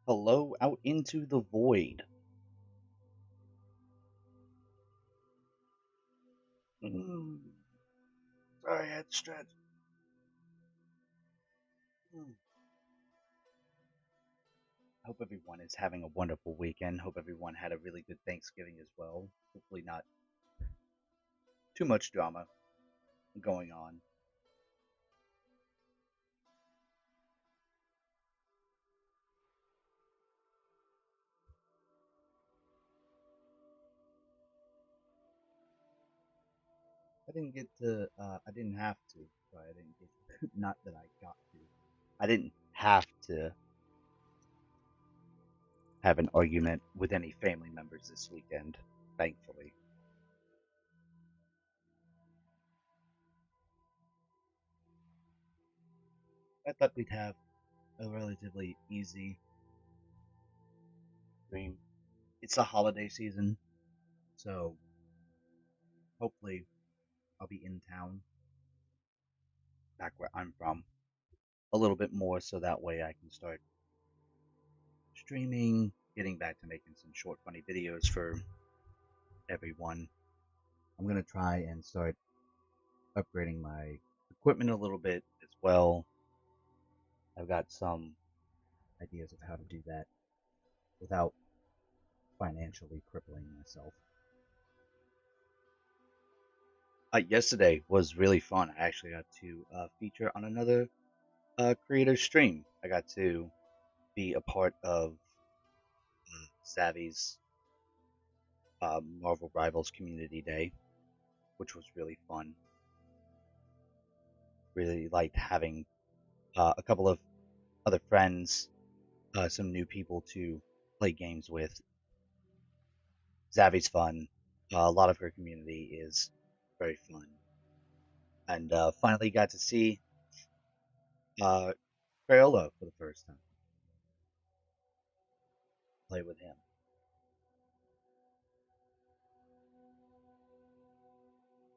Hello out into the void. Mm, sorry, I had to stretch. Mm. Hope everyone is having a wonderful weekend. Hope everyone had a really good Thanksgiving as well. Hopefully, not too much drama going on. I didn't get to, I didn't have to. Sorry, I didn't get, not that I got to. I didn't have to have an argument with any family members this weekend, thankfully. I thought we'd have a relatively easy stream. It's the holiday season, so hopefully I'll be in town back where I'm from a little bit more so that way I can start streaming, getting back to making some short, funny videos for everyone. I'm going to try and start upgrading my equipment a little bit as well. I've got some ideas of how to do that without financially crippling myself. Yesterday was really fun. I actually got to feature on another creator stream. I got to be a part of Savvy's Marvel Rivals Community Day, which was really fun. Really liked having a couple of other friends, some new people to play games with. Savvy's fun. A lot of her community is very fun. And finally got to see uh, Crayola for the first time, play with him.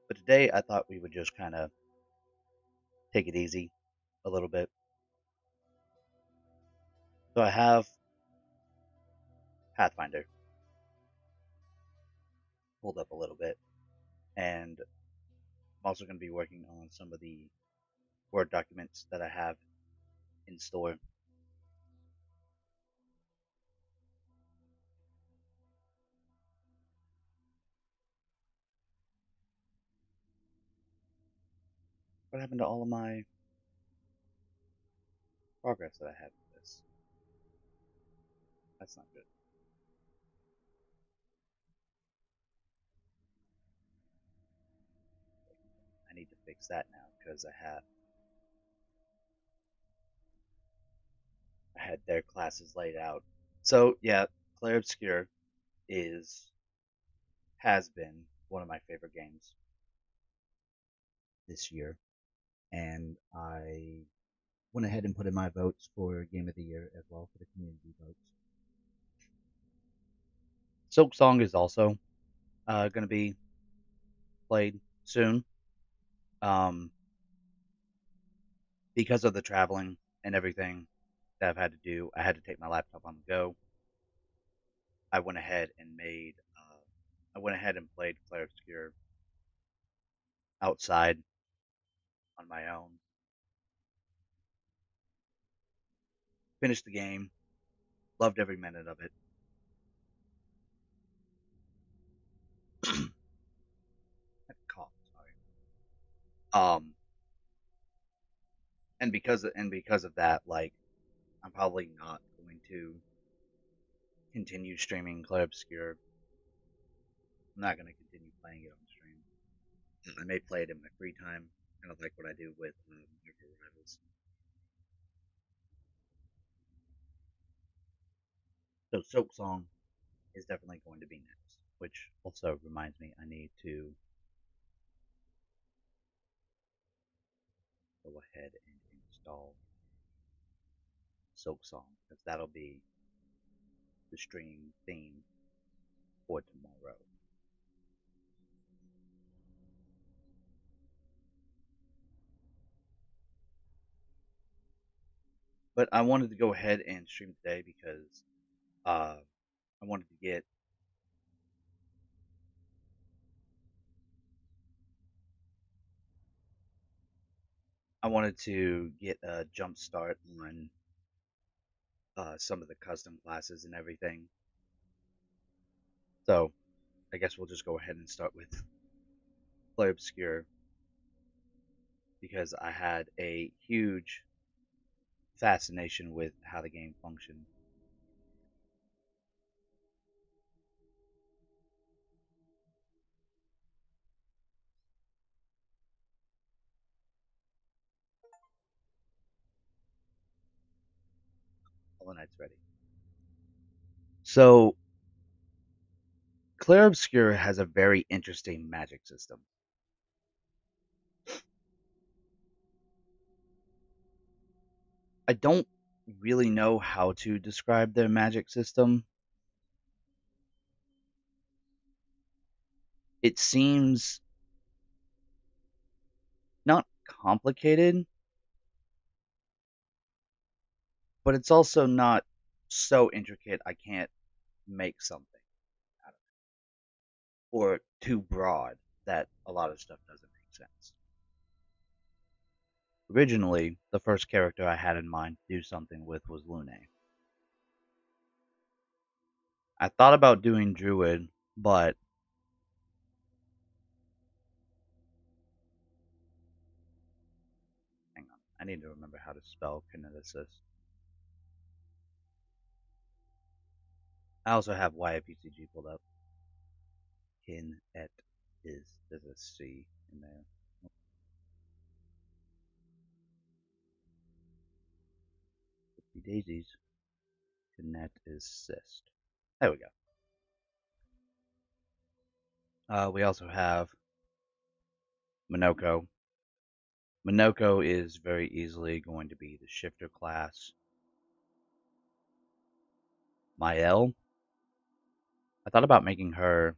But today I thought we would just kind of take it easy a little bit. So I have Pathfinder pulled up a little bit, and I'm also going to be working on some of the Word documents that I have in store. What happened to all of my progress that I had with this? That's not good. I need to fix that now because I had their classes laid out. So yeah, Clair Obscure is has been one of my favorite games this year, and I went ahead and put in my votes for Game of the Year as well for the community votes. Silk Song is also going to be played soon. Um, because of the traveling and everything that I've had to do, I had to take my laptop on the go. I went ahead and I went ahead and played Clair Obscure outside on my own. Finished the game, loved every minute of it. Cough, sorry. And because of that, like I'm probably not going to continue streaming Clair Obscure. I'm not going to continue playing it on stream. I may play it in my free time, kind of like what I do with Marvel Rivals. So Soap Song is definitely going to be next, which also reminds me I need to go ahead and install Soap Song because that'll be the stream theme for tomorrow. But I wanted to go ahead and stream today because uh, I wanted to get a jump start on some of the custom classes and everything. So I guess we'll just go ahead and start with Play Obscure because I had a huge fascination with how the game functioned. All the Knight's ready. So Clair Obscure has a very interesting magic system. I don't really know how to describe their magic system. It seems not complicated, but it's also not so intricate I can't make something out of it, or too broad that a lot of stuff doesn't make sense. Originally, the first character I had in mind to do something with was Lune. I thought about doing Druid, but hang on, I need to remember how to spell kineticist. I also have YAPCG pulled up. Kin et is there's a C in there. Oopsie daisies. Kinet is cyst. There we go. We also have Minoko. Minoko is very easily going to be the shifter class. Mael. I thought about making her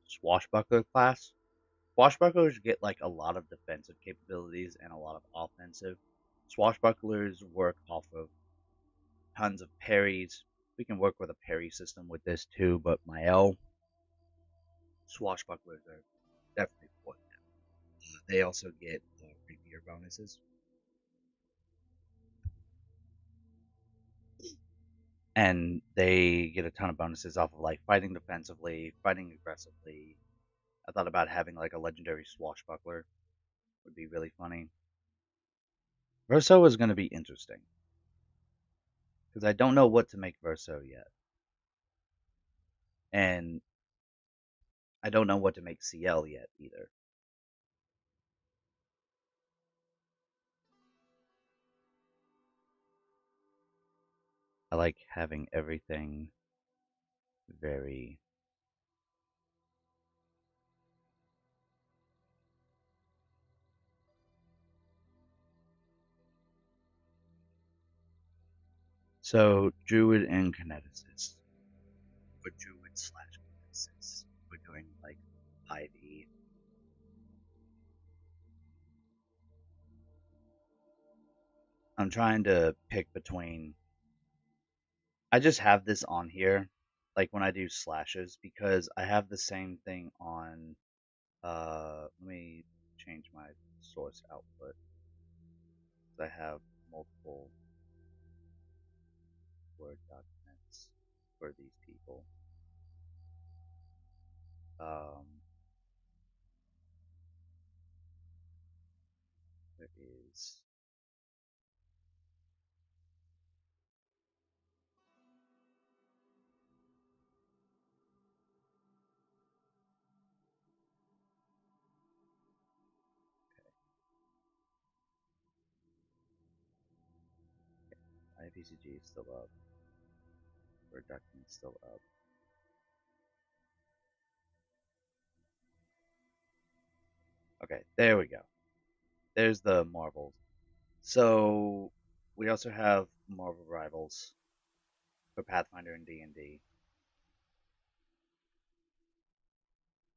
swashbuckler class. Swashbucklers get like a lot of defensive capabilities and a lot of offensive. Swashbucklers work off of tons of parries. We can work with a parry system with this too, but Mael swashbucklers are definitely important. They also get rapier bonuses. and they get a ton of bonuses off of like fighting defensively, fighting aggressively. I thought about having like a legendary swashbuckler would be really funny. Verso is going to be interesting because I don't know what to make Verso yet, and I don't know what to make CL yet either. I like having everything very. So, Druid and Kineticist. For Druid slash Kineticist, we're doing like Ivy. I'm trying to pick between. I just have this on here, like when I do slashes, because I have the same thing on. Let me change my source output. I have multiple Word documents for these people. Um, there is IPCG is still up. Word document is still up. Okay, there we go. There's the Marvels. So we also have Marvel Rivals for Pathfinder and D&D.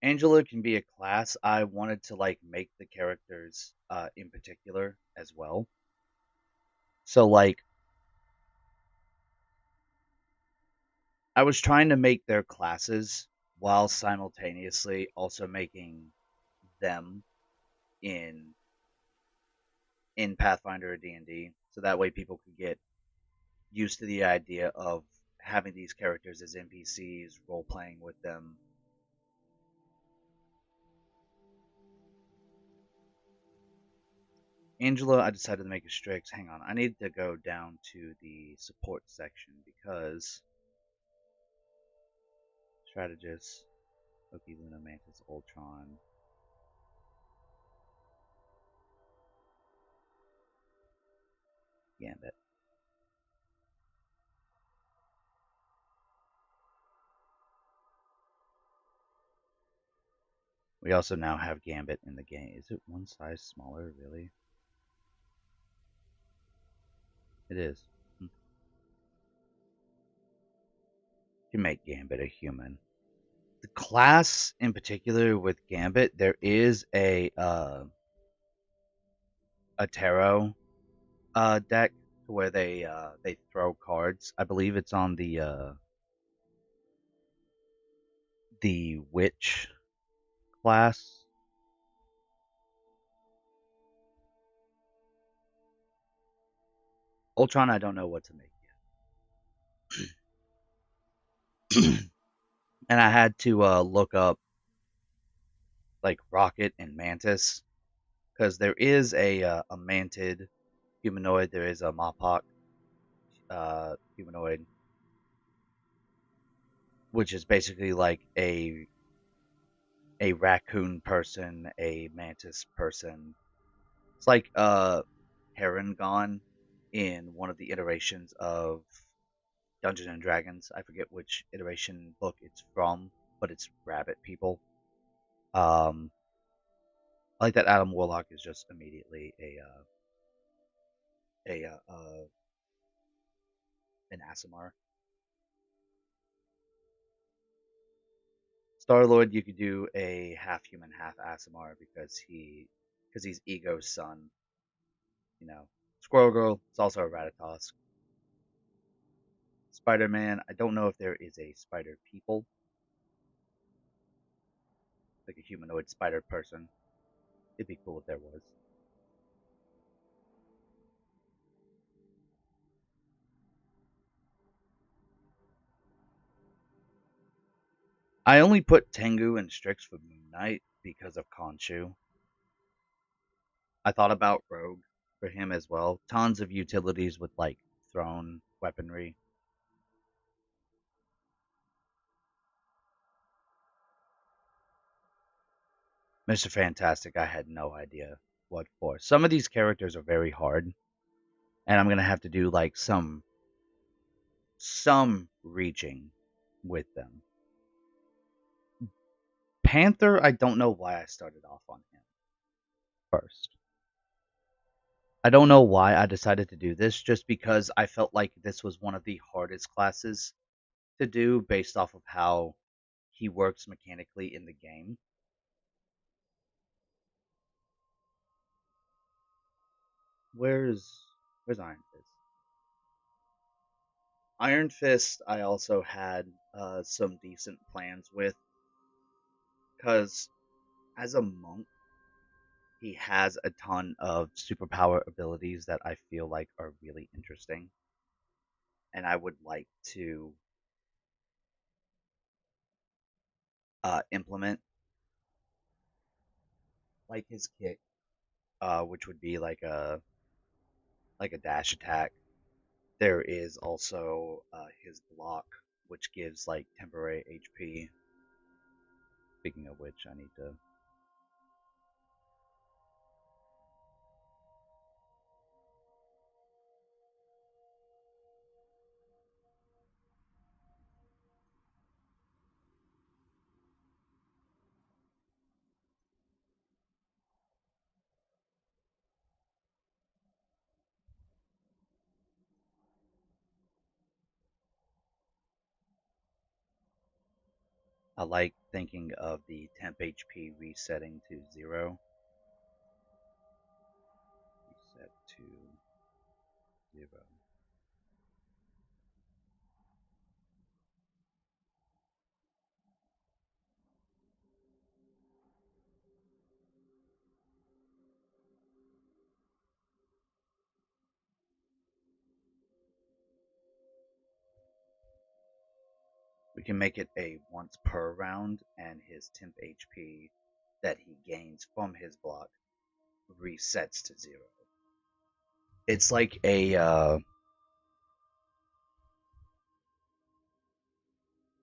Angela can be a class. I wanted to like make the characters in particular as well. So like I was trying to make their classes while simultaneously also making them in Pathfinder or D&D, so that way people could get used to the idea of having these characters as NPCs, role playing with them. Angela, I decided to make a strict. Hang on, I need to go down to the support section because strategist, Loki, Luna, Mantis, Ultron. Gambit. We also now have Gambit in the game. Is it one size smaller, really? It is. You can make Gambit a human. The class in particular with Gambit, there is a tarot deck where they throw cards. I believe it's on the witch class. Ultron, I don't know what to make yet. And I had to look up like Rocket and Mantis because there is a mantid humanoid. There is a Mopok humanoid, which is basically like a raccoon person, a mantis person. It's like Heron in one of the iterations of Dungeons and Dragons. I forget which iteration book it's from, but it's rabbit people. Um, I like that Adam Warlock is just immediately a an Asimar. Star Lord, you could do a half human, half Asimar because he's Ego's son. You know, Squirrel Girl is also a Ratatosk. Spider Man, I don't know if there is a spider people, like a humanoid spider person. It'd be cool if there was. I only put Tengu and Strix for Moon Knight because of Khonshu. I thought about Rogue for him as well. Tons of utilities with like thrown weaponry. Mr. Fantastic, I had no idea what for. Some of these characters are very hard, and I'm gonna have to do like some reaching with them. Panther, I don't know why I started off on him first. I don't know why I decided to do this, just because I felt like this was one of the hardest classes to do based off of how he works mechanically in the game. Where's Iron Fist? Iron Fist, I also had some decent plans with, because as a monk, he has a ton of superpower abilities that I feel like are really interesting, and I would like to implement like his kick, which would be like a dash attack. There is also his block, which gives like temporary HP. Speaking of which, I need to. I like thinking of the temp HP resetting to 0. Reset to 0. We can make it a once per round, and his temp HP that he gains from his block resets to 0. It's like a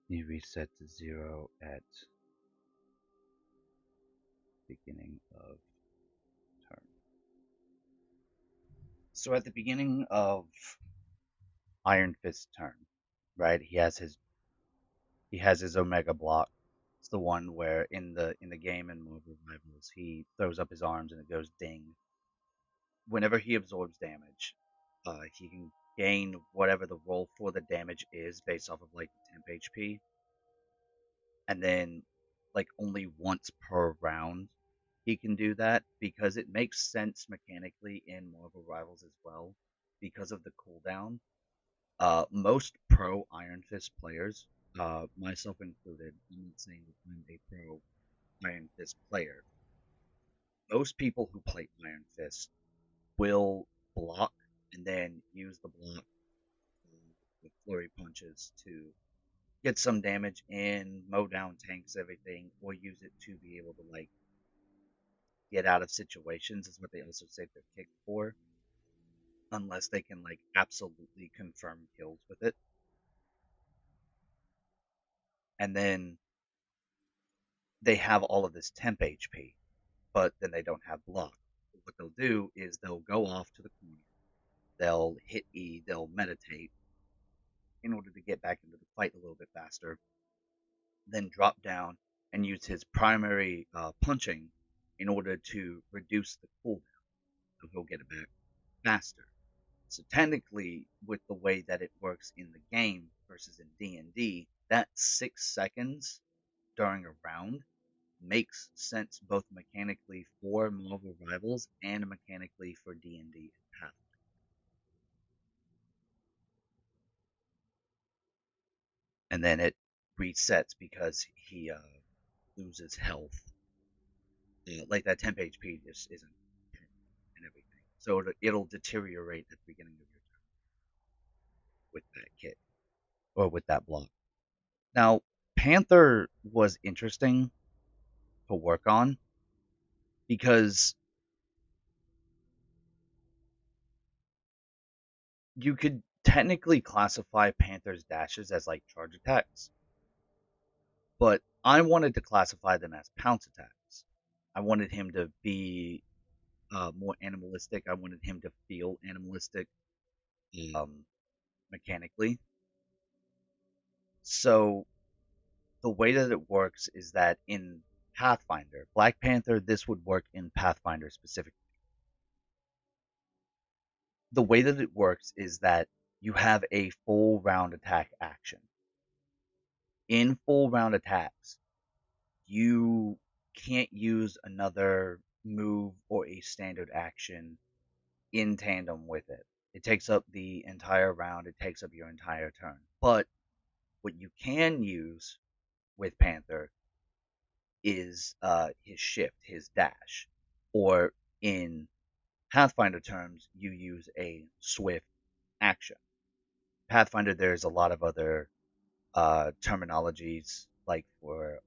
you reset to 0 at beginning of turn. So at the beginning of Iron Fist turn, right? He has his Omega block. It's the one where in the game in Marvel Rivals he throws up his arms and it goes ding. Whenever he absorbs damage, he can gain whatever the roll for the damage is based off of like temp HP, and then like only once per round he can do that because it makes sense mechanically in Marvel Rivals as well because of the cooldown. Most pro Iron Fist players, myself included, I'm not saying that I'm a pro Iron Fist player. Most people who play Iron Fist will block and then use the block with flurry punches to get some damage in, mow down tanks, everything, or use it to be able to like get out of situations. Is what they also save their kick for, unless they can like absolutely confirm kills with it. And then they have all of this temp HP, but then they don't have block. What they'll do is they'll go off to the corner, they'll hit E, they'll meditate in order to get back into the fight a little bit faster, then drop down and use his primary punching in order to reduce the cooldown, so he'll get it back faster. So technically, with the way that it works in the game versus in D&D, that 6 seconds during a round makes sense both mechanically for Marvel Rivals and mechanically for D&D and Pathfinder. And then it resets because he loses health. Like that temp HP just isn't and everything. So it'll deteriorate at the beginning of your turn with that kit or with that block. Now, Panther was interesting to work on because you could technically classify Panther's dashes as like charge attacks, but I wanted to classify them as pounce attacks. I wanted him to be more animalistic. I wanted him to feel animalistic um, mechanically. So the way that it works is that in Pathfinder, Black Panther, this would work in Pathfinder specifically. The way that it works is that you have a full round attack action. In full round attacks, you can't use another move or a standard action in tandem with it. It takes up the entire round, it takes up your entire turn. But what you can use with Panther is his shift, his dash, or in Pathfinder terms, you use a swift action. Pathfinder, there's a lot of other terminologies, like for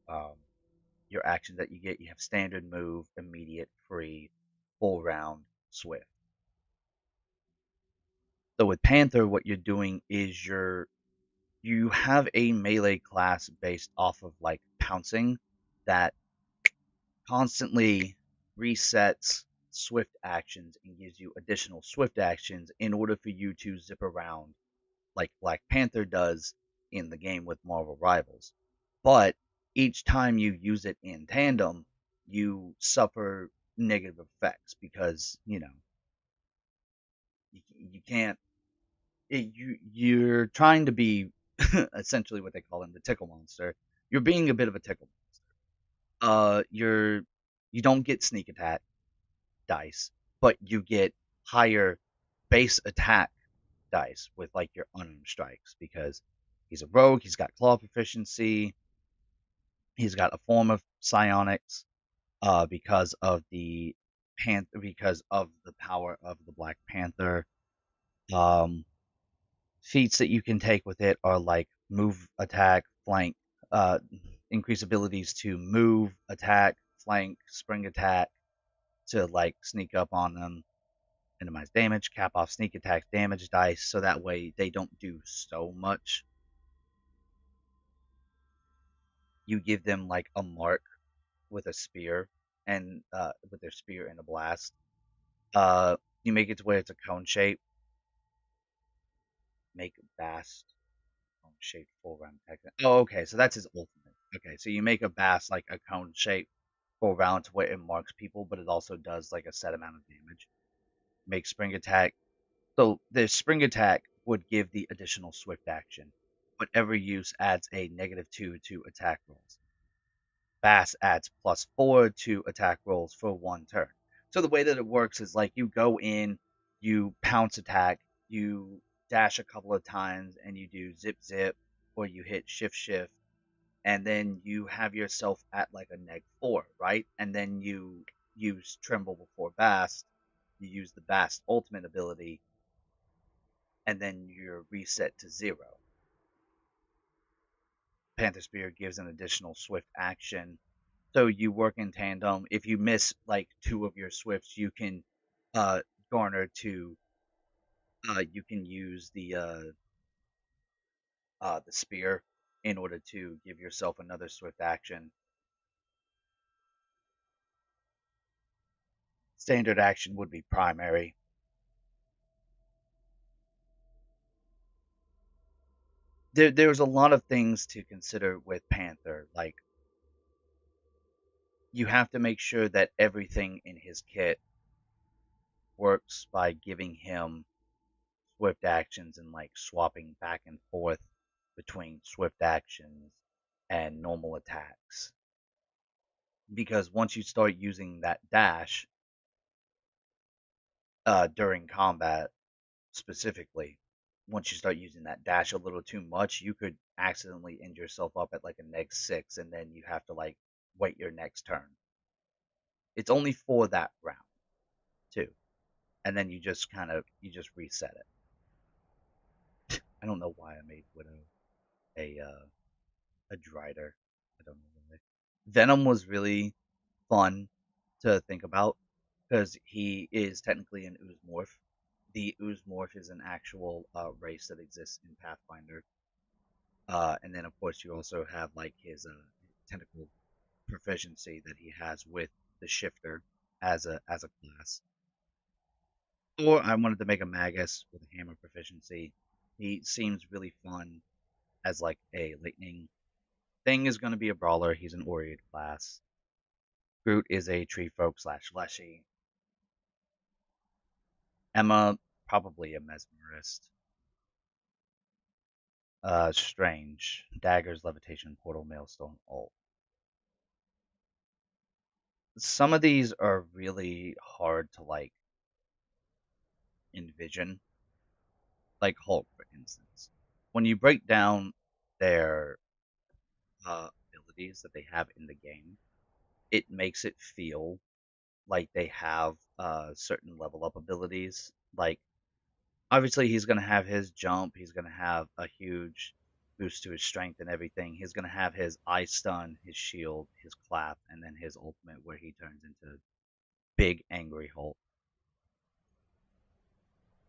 your action that you get. You have standard move, immediate, free, full round, swift. So with Panther, what you're doing is you have a melee class based off of like pouncing that constantly resets swift actions and gives you additional swift actions in order for you to zip around like Black Panther does in the game with Marvel Rivals. But each time you use it in tandem, you suffer negative effects because, you can't you're trying to be essentially what they call him, the tickle monster. You're being a bit of a tickle monster. You don't get sneak attack dice, but you get higher base attack dice with like your unarmed strikes because he's a rogue. He's got claw proficiency. He's got a form of psionics because of because of the power of the Black Panther. Um, Feats that you can take with it are like move, attack, flank, uh, increase abilities to move, attack, flank, spring attack to like sneak up on them, minimize damage, cap off sneak attack damage dice, so that way they don't do so much. You give them like a mark with a spear and with their spear and a blast. You make it to where it's a cone shape. Make Bass cone shaped full round attack. Oh, okay, so that's his ultimate. Okay, so you make a Bass like a cone shape full round to where it marks people, but it also does like a set amount of damage. Make spring attack. So the spring attack would give the additional swift action, but every use adds a -2 to attack rolls. Bass adds +4 to attack rolls for one turn. So the way that it works is like you go in, you pounce attack, you dash a couple of times, and you do zip zip, or you hit shift shift, and then you have yourself at like a -4, right? And then you use tremble before Bast, you use the Bast ultimate ability, and then you're reset to 0. Panther Spear gives an additional swift action. So you work in tandem. If you miss like 2 of your swifts, you can uh, garner to. You can use the spear in order to give yourself another swift action. Standard action would be primary. There's a lot of things to consider with Panther. Like you have to make sure that everything in his kit works by giving him swift actions and like swapping back and forth between swift actions and normal attacks. Because once you start using that dash during combat, specifically, once you start using that dash a little too much, you could accidentally end yourself up at like a -6, and then you have to like wait your next turn. It's only for that round too, and then you just reset it. I don't know why I made Widow a a Drider. I don't know why. Venom was really fun to think about because he is technically an ooze morph. The ooze morph is an actual race that exists in Pathfinder. And then, of course, you also have like his tentacle proficiency that he has with the shifter as a class. Or I wanted to make a Magus with a hammer proficiency. He seems really fun as like a lightning. Thing is going to be a brawler. He's an Oriod class. Groot is a tree folk slash leshy. Emma, probably a mesmerist. Strange. Daggers, levitation, portal, maelstrom, ult. Some of these are really hard to like envision. Like Hulk, for instance. When you break down their abilities that they have in the game, it makes it feel like they have certain level up abilities. Like obviously he's going to have his jump, he's going to have a huge boost to his strength and everything. He's going to have his eye stun, his shield, his clap, and then his ultimate where he turns into big angry Hulk.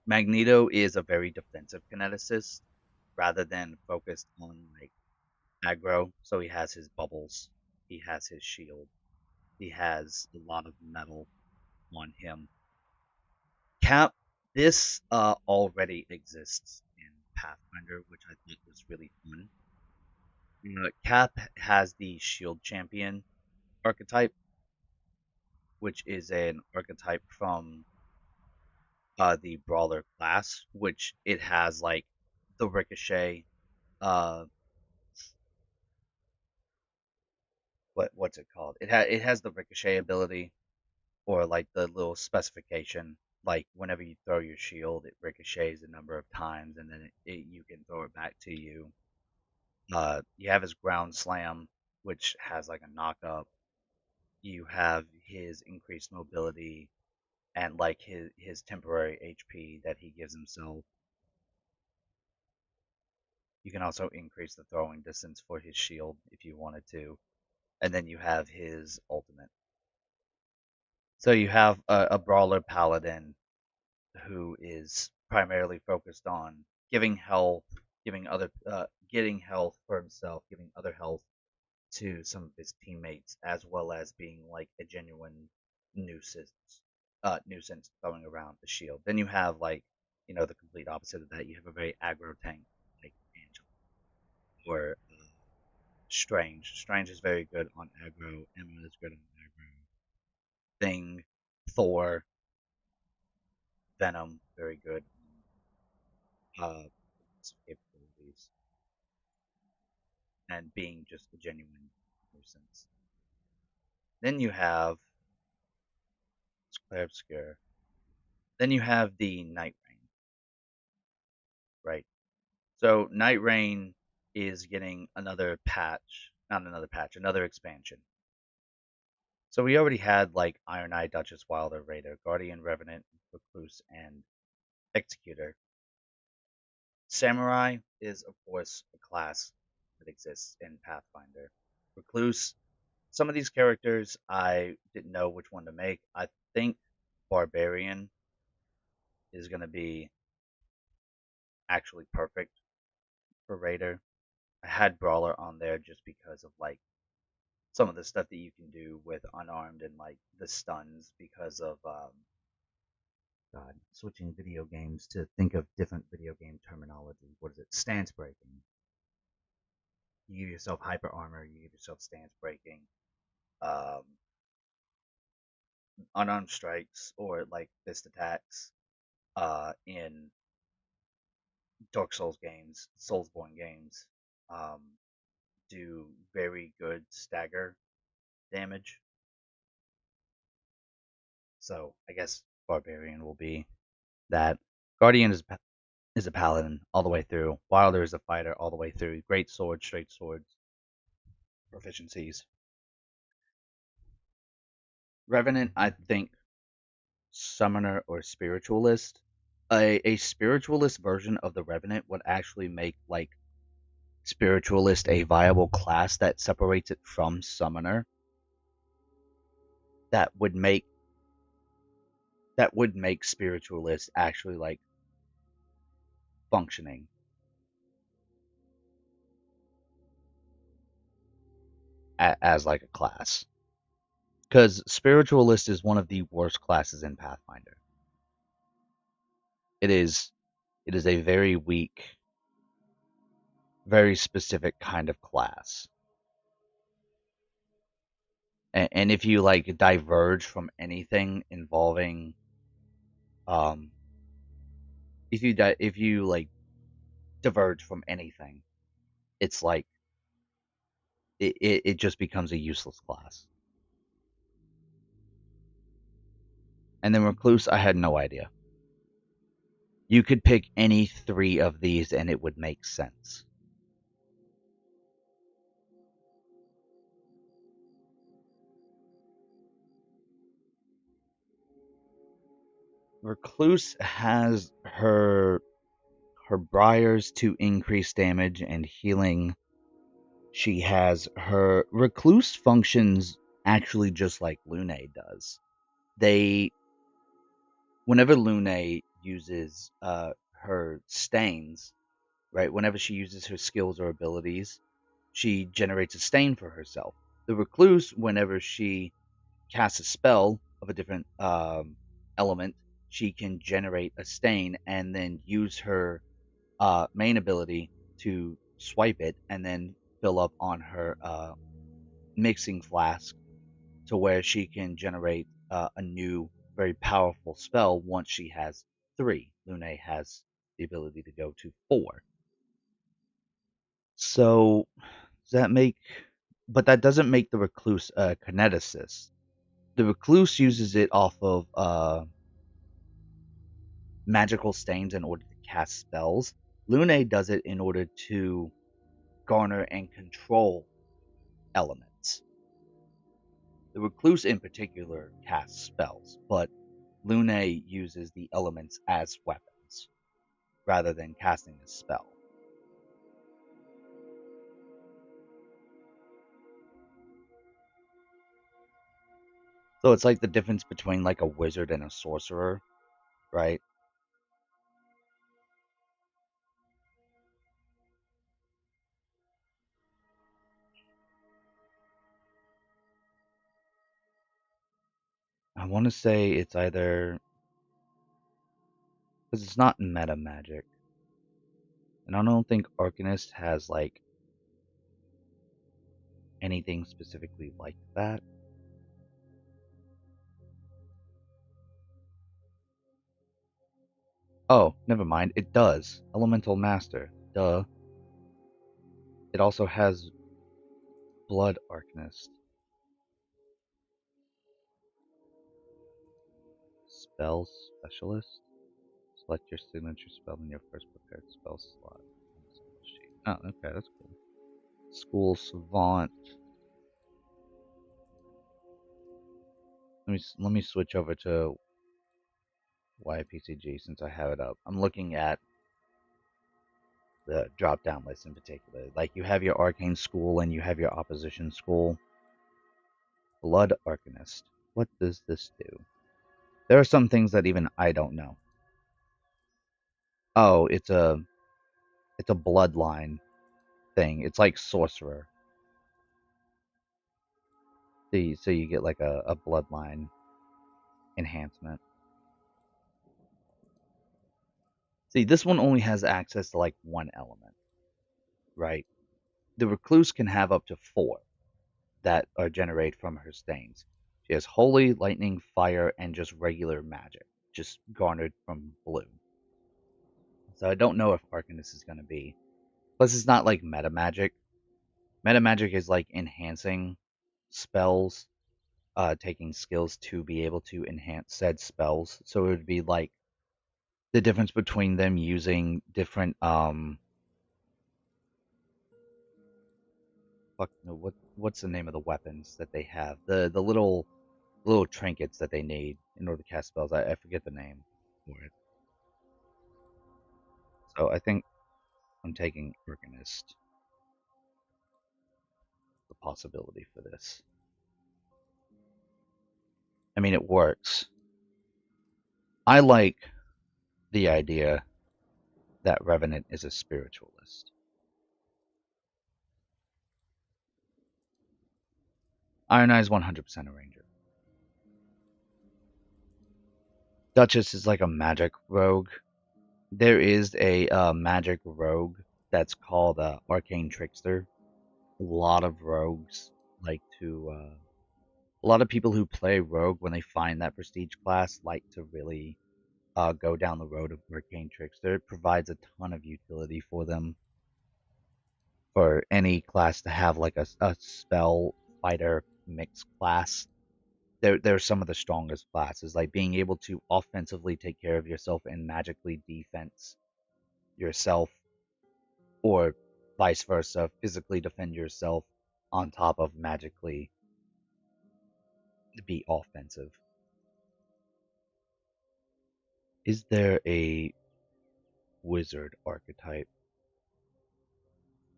Magneto is a very defensive kineticist rather than focused on like aggro. So he has his bubbles, he has his shield, he has a lot of metal on him. Cap, this already exists in Pathfinder, which I thought was really fun. Cap has the Shield Champion archetype, which is an archetype from the Brawler class, which it has like the Ricochet. Uh, what's it called? It has the Ricochet ability, or like the little specification. Like whenever you throw your shield, it ricochets a number of times, and then you can throw it back to you. You have his ground slam, which has like a knock up. You have his increased mobility and like his temporary HP that he gives himself. You can also increase the throwing distance for his shield if you wanted to. And then you have his ultimate. So you have a brawler paladin who is primarily focused on giving health, getting health for himself, giving other health to some of his teammates, as well as being like a genuine nuisance, nuisance throwing around the shield. Then you have like, the complete opposite of that. You have a very aggro tank like Angel or Strange. Strange is very good on aggro. Emma is good on aggro. Thing, Thor, Venom, very good on capabilities and being just a genuine nuisance. Then you have Claire Obscure. Then you have the Night Rain, right? So Night Rain is getting another patch, not another patch, another expansion. So we already had like Iron Eye, Duchess, Wilder, Raider, Guardian, Revenant, Recluse, and Executor. Samurai is, of course, a class that exists in Pathfinder. Recluse, some of these characters I didn't know which one to make. I think Barbarian is going to be actually perfect for Raider. I had Brawler on there just because of like some of the stuff that you can do with unarmed and like the stuns because of God, switching video games to think of different video game terminology. What is it? Stance breaking. You give yourself hyper armor. You give yourself stance breaking. Um, Unarmed strikes or like fist attacks in Dark Souls games, Soulsborne games, um, do very good stagger damage. So I guess Barbarian will be that. Guardian is a paladin all the way through. Wilder is a fighter all the way through. Great sword, straight swords, proficiencies. Revenant, I think, summoner or spiritualist. A spiritualist version of the Revenant would actually make like Spiritualist a viable class that separates it from Summoner, that would make Spiritualist actually like functioning as like a class. Because Spiritualist is one of the worst classes in Pathfinder. It is a very weak, very specific kind of class. And if you like diverge from anything involving um if you like diverge from anything, it's like it just becomes a useless class. And then Recluse, I had no idea. You could pick any three of these and it would make sense. Recluse has her briars to increase damage and healing. She has her Recluse functions actually just like Lune does. They Whenever Lune uses her stains, right? Whenever she uses her skills or abilities, she generates a stain for herself. The Recluse, whenever she casts a spell of a different element, she can generate a stain and then use her main ability to swipe it and then fill up on her mixing flask to where she can generate a new, very powerful spell once she has three. Lune has the ability to go to four. So does that make? But that doesn't make the Recluse a kineticist. The Recluse uses it off of magical stains in order to cast spells. Lune does it in order to garner and control elements. The Recluse in particular casts spells, but Lune uses the elements as weapons rather than casting a spell. So it's like the difference between like a wizard and a sorcerer, right? I want to say it's either because it's not meta magic, and I don't think Arcanist has like anything specifically like that. Oh, never mind. It does. Elemental Master. Duh. It also has Blood Arcanist. Spell Specialist. Select your signature spell in your first prepared spell slot. Oh, okay, that's cool. School Savant. Let me switch over to YPCG since I have it up. I'm looking at the drop down list in particular. Like you have your Arcane School and you have your Opposition School. Blood Arcanist. What does this do? There are some things that even I don't know. Oh, it's a bloodline thing. It's like sorcerer. So you get like a bloodline enhancement. See, this one only has access to like one element, right? The recluse can have up to four that are generated from her stains. She has holy, lightning, fire, and just regular magic, just garnered from blue. So I don't know if Arcanist is going to be. Plus, it's not like meta magic. Meta magic is like enhancing spells, taking skills to be able to enhance said spells. So it would be like the difference between them using different fuck no, what's the name of the weapons that they have? The little trinkets that they need in order to cast spells. I forget the name for it. So I think I'm taking Arcanist. possibility for this. I mean, it works. I like the idea that Revenant is a spiritualist. Iron Eye is 100% a ranger. Duchess is like a magic rogue. There is a magic rogue that's called Arcane Trickster. A lot of rogues like to. A lot of people who play rogue, when they find that prestige class, like to really go down the road of Arcane Trickster. It provides a ton of utility for them. For any class to have like a spell fighter mix class, they're some of the strongest classes. Like being able to offensively take care of yourself and magically defense yourself, or vice versa, physically defend yourself on top of magically be offensive. Is there a wizard archetype,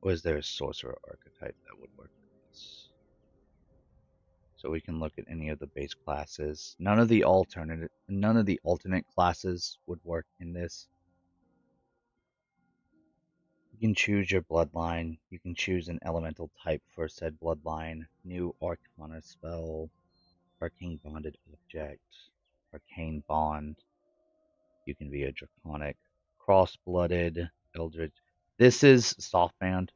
or is there a sorcerer archetype that would work for this? So we can look at any of the base classes. None of the alternate classes would work in this. You can choose your bloodline. You can choose an elemental type for said bloodline. New Arcana spell, Arcane Bonded Object, Arcane Bond. You can be a Draconic, Cross-Blooded, Eldritch. This is Softband.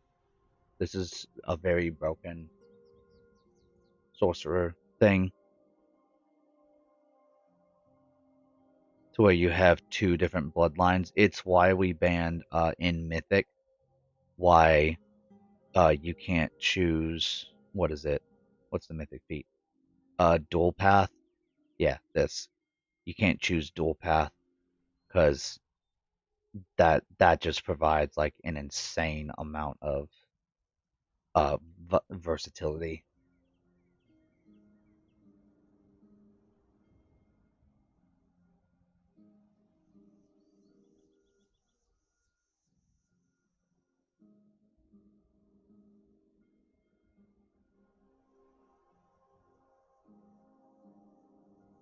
This is a very broken sorcerer thing, to where you have two different bloodlines. It's why we banned in Mythic, why you can't choose, what is it? What's the Mythic feat? Dual path. Yeah, this. You can't choose dual path because that just provides like an insane amount of uh versatility.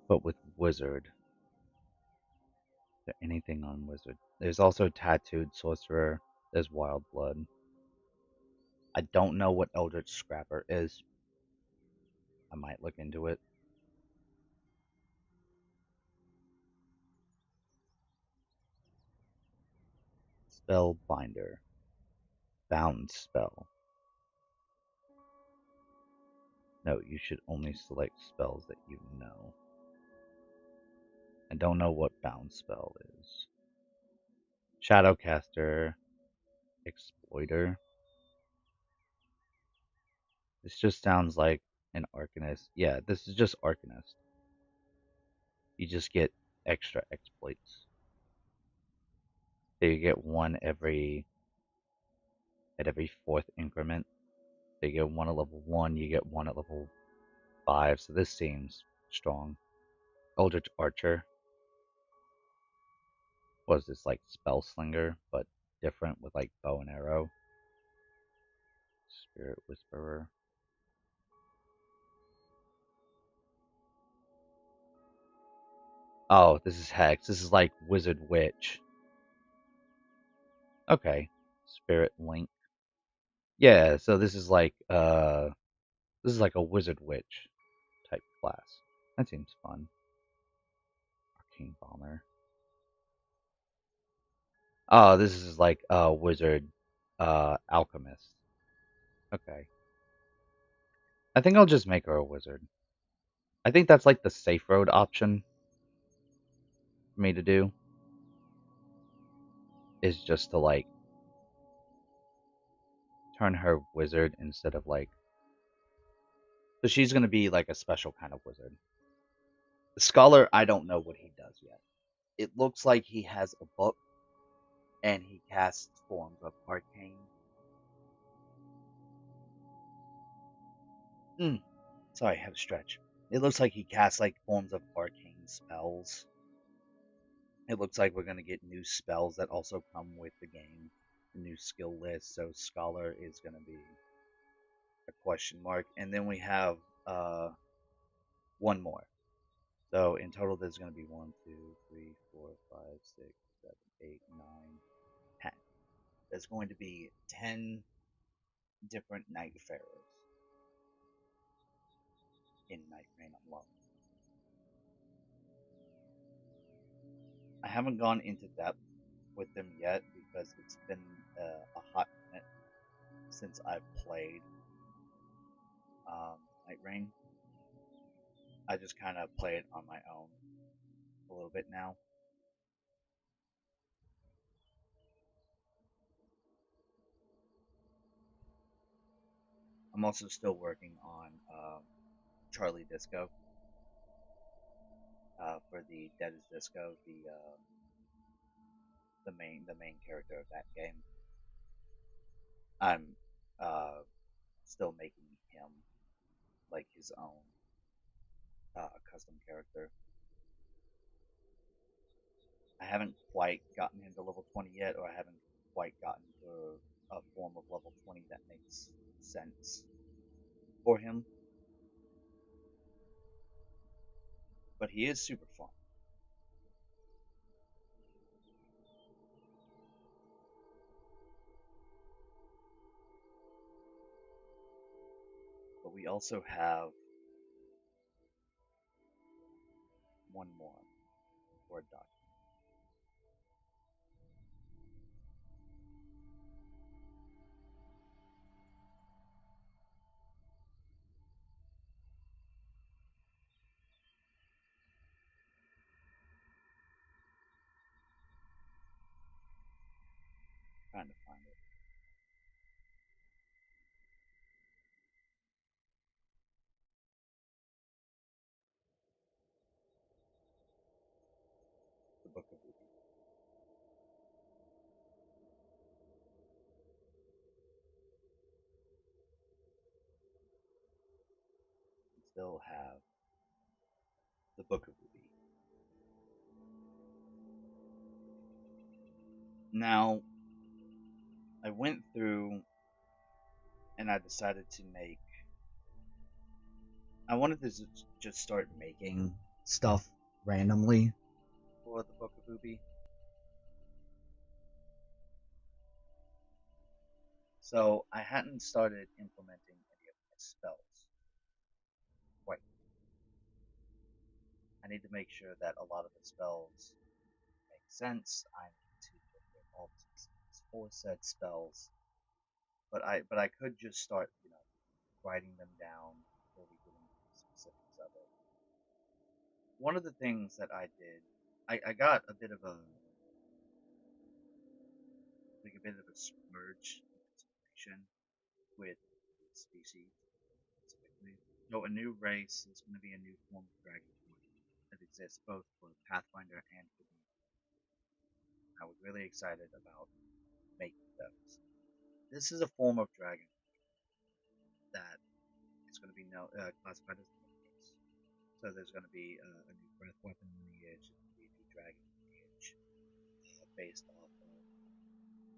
But with wizard, is there anything on wizard? There's also tattooed sorcerer. There's wild blood. I don't know what Eldritch Scrapper is. I might look into it. Spellbinder. Bound spell. No, you should only select spells that you know. I don't know what bound spell is. Shadowcaster. Exploiter. This just sounds like an Arcanist. Yeah, this is just Arcanist. You just get extra exploits. So you get one at every fourth increment. So you get one at level 1, you get one at level 5, so this seems strong. Eldritch Archer was this like spell slinger, but different with like bow and arrow. Spirit Whisperer. Oh, this is Hex. This is like Wizard Witch. Okay. Spirit Link. Yeah, so this is like a Wizard Witch type class. That seems fun. Arcane Bomber. Oh, this is like a Wizard Alchemist. Okay. I think I'll just make her a wizard. I think that's like the safe road option for me to do. Is just to like turn her wizard instead of like. So she's gonna be like a special kind of wizard. The scholar, I don't know what he does yet. It looks like he has a book and he casts forms of arcane. Sorry, I have a stretch. It looks like he casts like forms of arcane spells. It looks like we're gonna get new spells that also come with the game, a new skill list. So scholar is gonna be a question mark, and then we have one more. So in total, there's going to be 1, 2, 3, 4, 5, 6, 7, 8, 9, 10. There's going to be 10 different night pharaohs in Night Rain alone. I haven't gone into depth with them yet because it's been a hot minute since I've played Night Rain. I just kind of play it on my own a little bit now. I'm also still working on Charlie Disco for the Dead is Disco, the main character of that game. I'm still making him like his own custom character. I haven't quite gotten him to level 20 yet, or I haven't quite gotten to a form of level 20 that makes sense for him. But he is super fun. But we also have one more Word document. Trying to find it. The Book of Ruby. We still have the Book of Ruby. Now, I went through and I decided to make. I wanted to just start making stuff randomly for the Book of Ruby. So I hadn't started implementing any of my spells quite. I need to make sure that a lot of the spells make sense. I need to get all the specifics for said spells. But I could just start, writing them down before we get into the specifics of it. One of the things that I did, I got a bit of a splurge inspiration with species specifically. So a new race is going to be a new form of dragonborn that exists both for Pathfinder and for D. I was really excited about making those. This is a form of dragon that is going to be classified as lineage. So there's going to be a new breath weapon lineage, a new dragon lineage based off of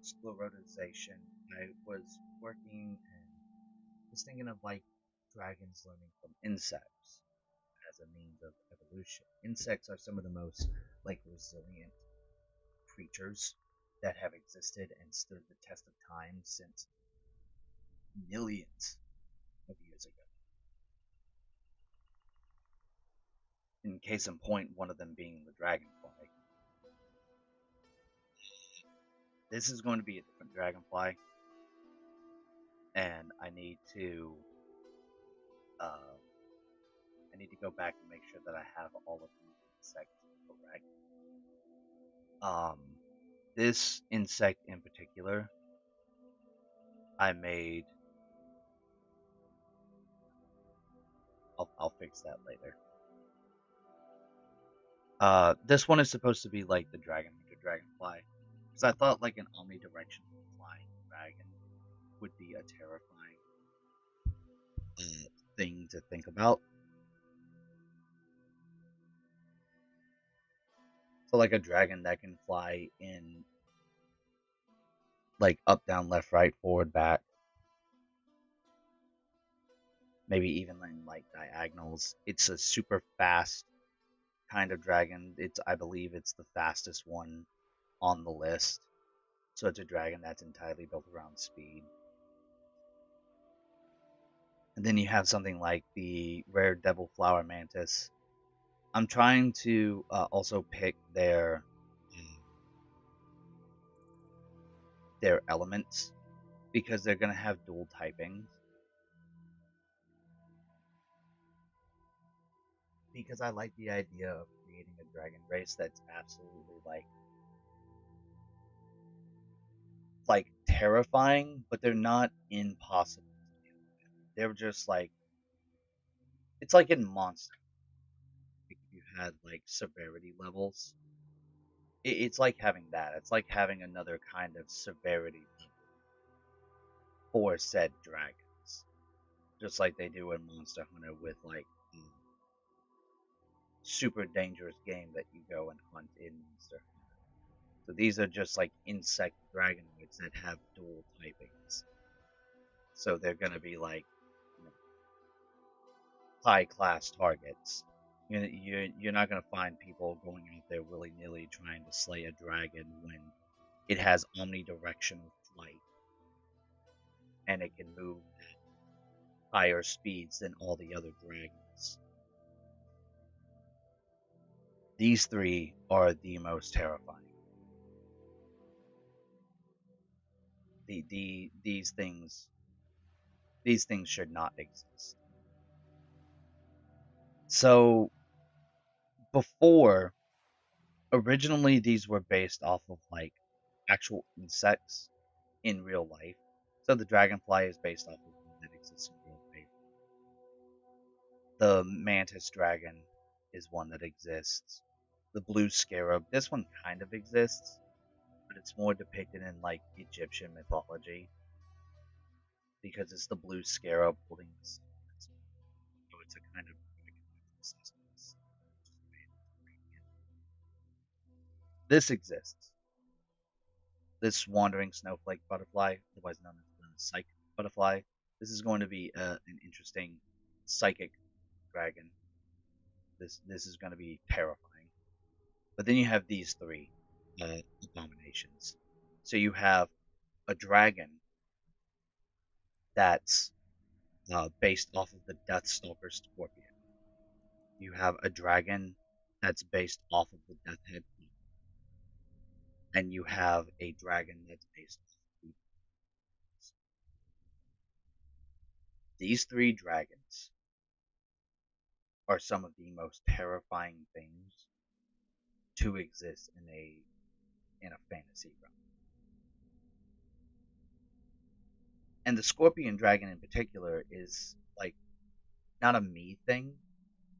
sclerotization. I was working and was thinking of like dragons learning from insects as a means of evolution. Insects are some of the most like resilient creatures that have existed and stood the test of time since millions of years ago. In case in point, one of them being the dragonfly. This is going to be a different dragonfly, and uh, I need to go back and make sure that I have all of the insects correct. Um, this insect in particular, I made. I'll fix that later. This one is supposed to be like the dragon hunter dragonfly, because I thought like an omnidirectional flying dragon would be a terrifying thing to think about. So like a dragon that can fly in like up, down, left, right, forward, back. maybe even in like diagonals. It's a super fast kind of dragon. I believe it's the fastest one on the list. So it's a dragon that's entirely built around speed. And then you have something like the rare devil flower mantis. I'm trying to also pick their elements because they're going to have dual typings. Because I like the idea of creating a dragon race that's absolutely like terrifying, but they're not impossible. They're just like it's like in Monster. If you had like severity levels, it's like having that. It's like having another kind of severity level for said dragons, just like they do in Monster Hunter with like super dangerous game that you go and hunt in Monster Hunter. So these are just like insect dragonoids that have dual typings. So they're gonna be like you know, high class targets. You're not gonna find people going out there willy nilly trying to slay a dragon when it has omnidirectional flight and it can move higher speeds than all the other dragons. These three are the most terrifying. These things should not exist. So before, originally these were based off of like actual insects in real life. So the dragonfly is based off of one that exists in real life. The mantis dragon is one that exists. The blue scarab, this one kind of exists, but it's more depicted in like Egyptian mythology because it's the blue scarab holding the stars. So it's a kind of this exists. This wandering snowflake butterfly, otherwise known as the psych butterfly. This is going to be an interesting psychic dragon. This is going to be terrifying. But then you have these three abominations. So you have a dragon that's based off of the Deathstalker Scorpion. You have a dragon that's based off of the Death Head, and you have a dragon that's based off of the. These three dragons are some of the most terrifying things to exist in a fantasy realm. And the Scorpion dragon in particular is like not a me thing.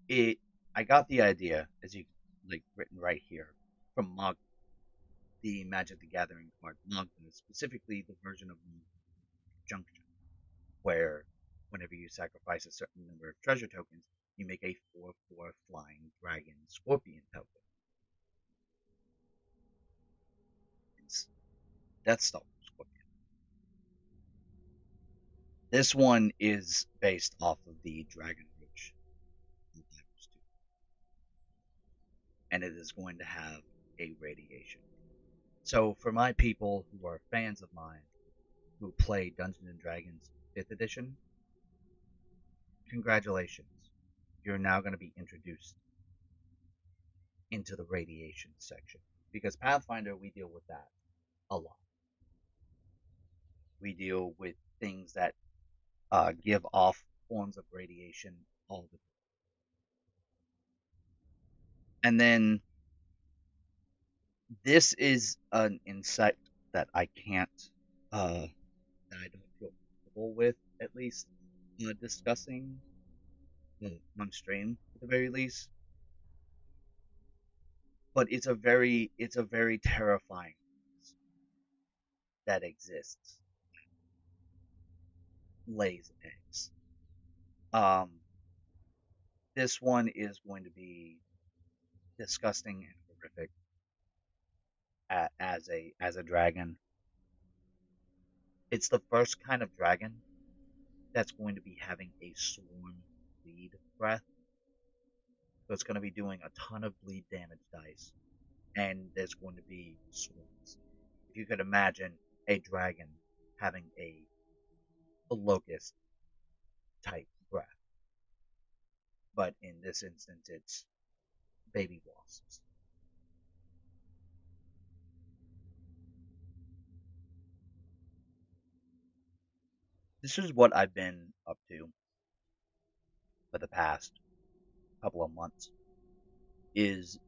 It I got the idea, as you like written right here, from the Magic the Gathering card Magda, specifically the version of Junction, where whenever you sacrifice a certain number of treasure tokens, you make a 4/4 flying dragon scorpion token. It's Deathstalker Scorpion. This one is based off of the Dragon Roach, and it is going to have a radiation. So for my people who are fans of mine who play Dungeons and Dragons 5th edition, congratulations. You're now going to be introduced into the radiation section. Because Pathfinder, we deal with that a lot. We deal with things that give off forms of radiation all the time. And then this is an insect that I can't, that I don't feel comfortable with, at least discussing on stream at the very least. But it's a very terrifying that exists. Lays eggs. Um, this one is going to be disgusting and horrific as a dragon. It's the first kind of dragon that's going to be having a swarm bleed breath. So it's going to be doing a ton of bleed damage dice, and there's going to be swarms. If you could imagine a dragon having a locust type breath, but in this instance, it's baby wasps. This is what I've been up to for the past couple of months. Is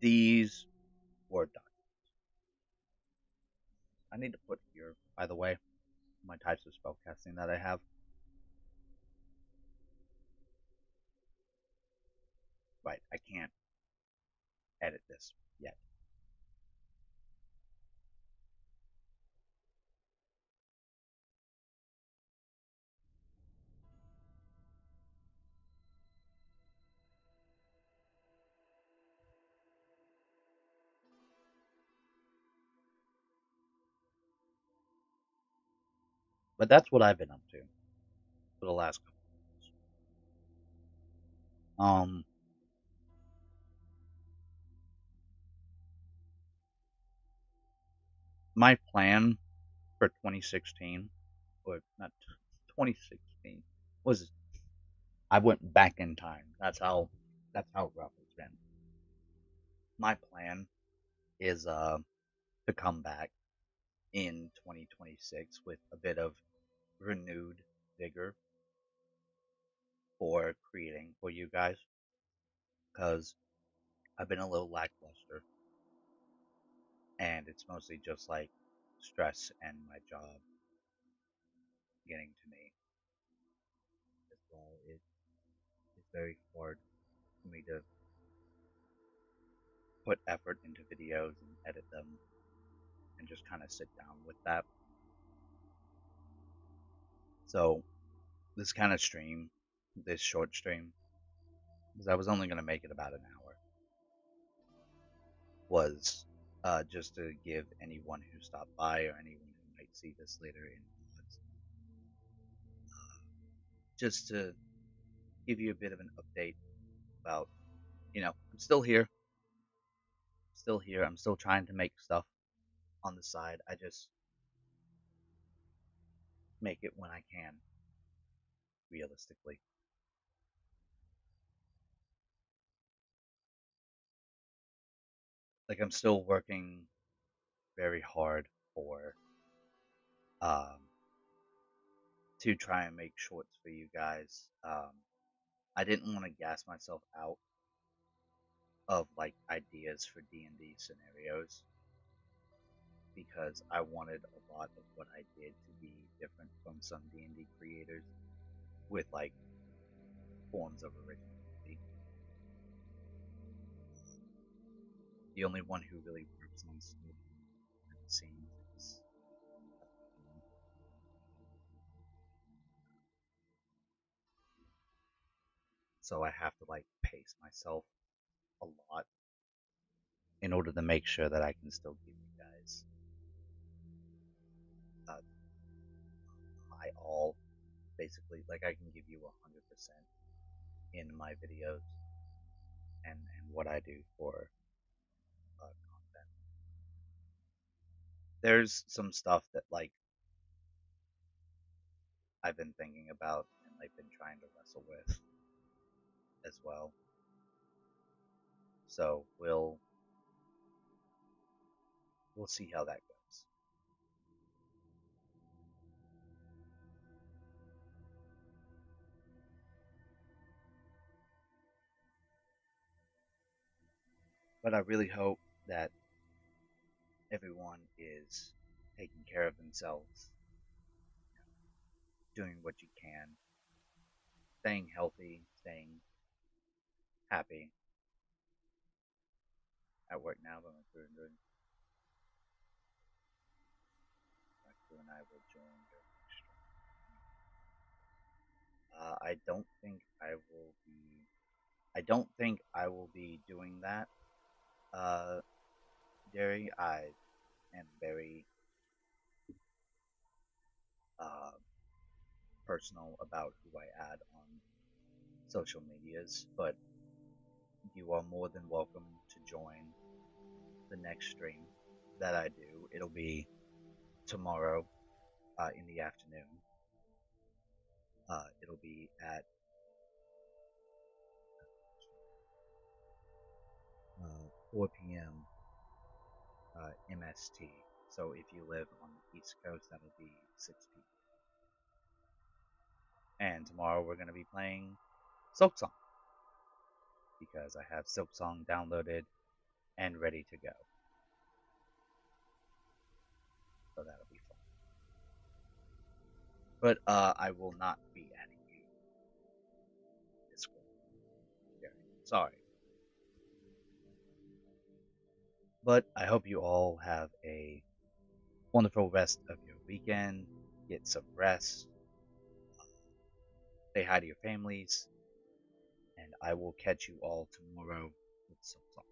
these word documents? I need to put here, by the way, my types of spellcasting that I have. Right, I can't edit this yet. But that's what I've been up to for the last couple of months. My plan for 2016, or not 2016, was I went back in time. That's how rough it's been. My plan is to come back in 2026 with a bit of renewed vigor for creating for you guys, because I've been a little lackluster, and it's mostly just like stress and my job getting to me as well. It's very hard for me to put effort into videos and edit them and just kind of sit down with that. So this kind of stream, this short stream, because I was only going to make it about an hour, was just to give anyone who stopped by or anyone who might see this later in vlogs, just to give you a bit of an update about, I'm still here, still here. I'm still trying to make stuff on the side. I just make it when I can, realistically. Like I'm still working very hard for um, to try and make shorts for you guys. I didn't want to gas myself out of like ideas for D&D scenarios because I wanted a lot of what I did to be different from some D&D creators with like forms of originality. The only one who really works on stuff behind the scenes is so I have to like pace myself a lot in order to make sure that I can still give you guys uh, my all. Basically, like I can give you 100% in my videos and what I do for content. There's some stuff that like I've been thinking about and like been trying to wrestle with as well. So we'll see how that goes. But I really hope that everyone is taking care of themselves, doing what you can, staying healthy, staying happy at work now. But I'm through and doing. You and I will join your next stream. I don't think I will be. I don't think I will be doing that, uh, Jerry. I am very uh, personal about who I add on social medias, but you are more than welcome to join the next stream that I do. It'll be tomorrow in the afternoon. It'll be at 4 p.m. MST. So if you live on the East Coast, that'll be 6 p.m. And tomorrow we're going to be playing Silksong because I have Silksong downloaded and ready to go. So that'll be fun. But I will not be adding you this week. Sorry. But I hope you all have a wonderful rest of your weekend. Get some rest. Say hi to your families. And I will catch you all tomorrow with some song.